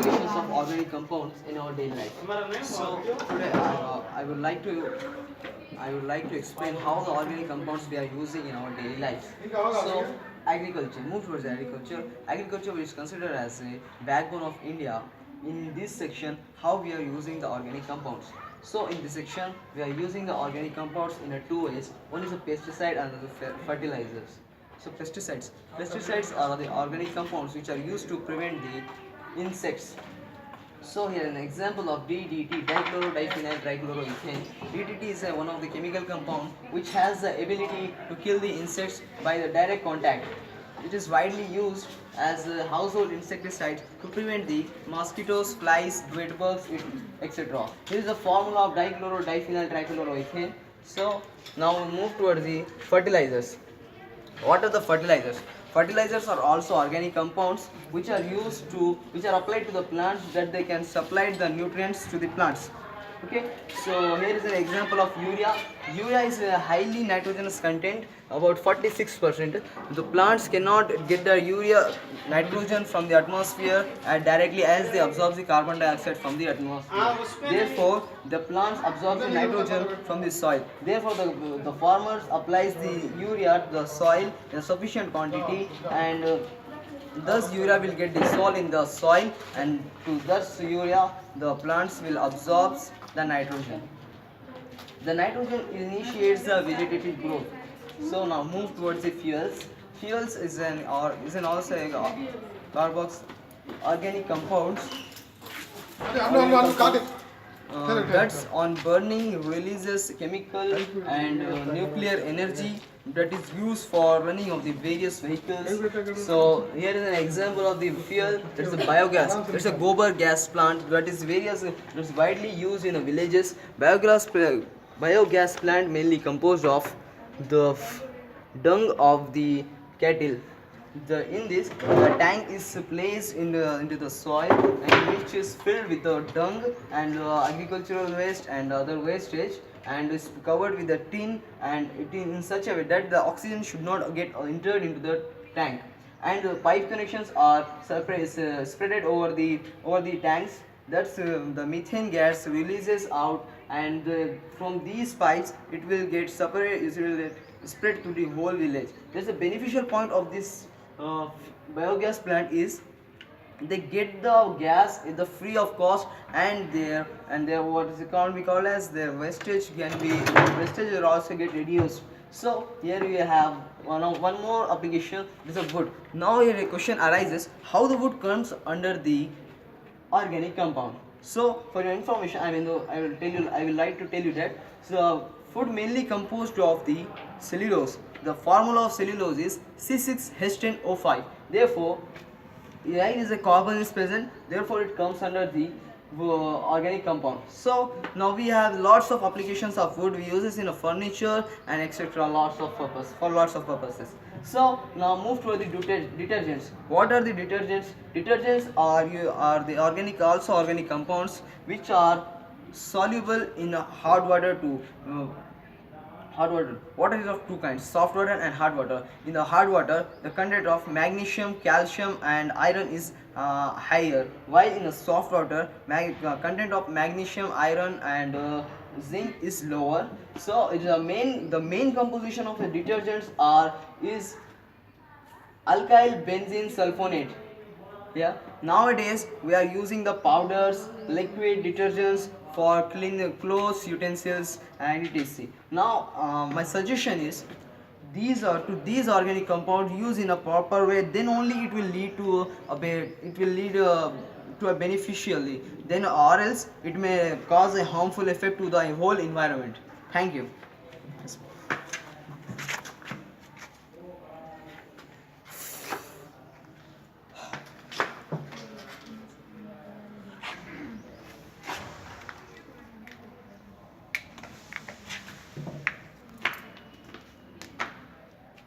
applications of organic compounds in our daily life. So today I would like to explain how the organic compounds we are using in our daily life. So agriculture, move towards agriculture. Agriculture is considered as a backbone of India. In this section, how we are using the organic compounds. So in this section, we are using the organic compounds in a two ways. One is a pesticide and another fertilizers. So pesticides are the organic compounds which are used to prevent the insects. So here an example of DDT, dichloro-diphenyl trichloroethane. DDT is one of the chemical compound which has the ability to kill the insects by the direct contact. It is widely used as a household insecticide to prevent the mosquitoes, flies, bedbugs, etc. This is the formula of dichloro-diphenyl trichloroethane. So now we move towards the fertilizers. What are the fertilizers? Fertilizers are also organic compounds which are applied to the plants that they can supply the nutrients to the plants. Okay, so here is an example of urea. Urea is a highly nitrogenous content, about 46%. The plants cannot get the urea nitrogen from the atmosphere directly as they absorb the carbon dioxide from the atmosphere. Therefore, the plants absorb the nitrogen from the soil. Therefore, the farmers applies the urea to the soil in a sufficient quantity, and thus urea will get dissolved in the soil, and to thus urea the plants will absorb the nitrogen. The nitrogen initiates the vegetative growth. So now move towards the fuels. Fuels is an also a carbox organic compounds. That's on burning releases chemical and nuclear energy that is used for running of the various vehicles. So here is an example of the fuel. That's a biogas. It's a gobar gas plant that is that's widely used in the villages. Biogas plant mainly composed of the dung of the cattle. In this, the tank is placed into the soil, and which is filled with the dung and agricultural waste and other wastage, and is covered with the tin, and it in such a way that the oxygen should not get entered into the tank. And the pipe connections are spread over the tanks. That's the methane gas releases out, and from these pipes it will get separated. It will get spread to the whole village. There's a beneficial point of this biogas plant is they get the gas in the free of cost, and their what is it called, we call as their wastage will also get reduced. So here we have one more application. This is wood. Now here a question arises: how the wood comes under the organic compound? So for your information, I will like to tell you that food mainly composed of the cellulose. The formula of cellulose is C6H10O5. Therefore, here is a carbon is present. Therefore, it comes under the organic compound. So now we have lots of applications of wood. We use this in a furniture and etc. Lots of purposes. So now move to the detergents. What are the detergents? Detergents are the organic compounds which are soluble in hard water hard water. Water is of two kinds: soft water and hard water. In the hard water, the content of magnesium, calcium and iron is higher, while in the soft water, content of magnesium, iron and zinc is lower. So it is the main composition of the detergents is alkyl benzene sulfonate. Yeah, nowadays we are using the powders, liquid detergents for cleaning clothes, utensils and etc. Now my suggestion is these organic compounds used in a proper way, then only it will lead to a beneficially, then or else it may cause a harmful effect to the whole environment. Thank you.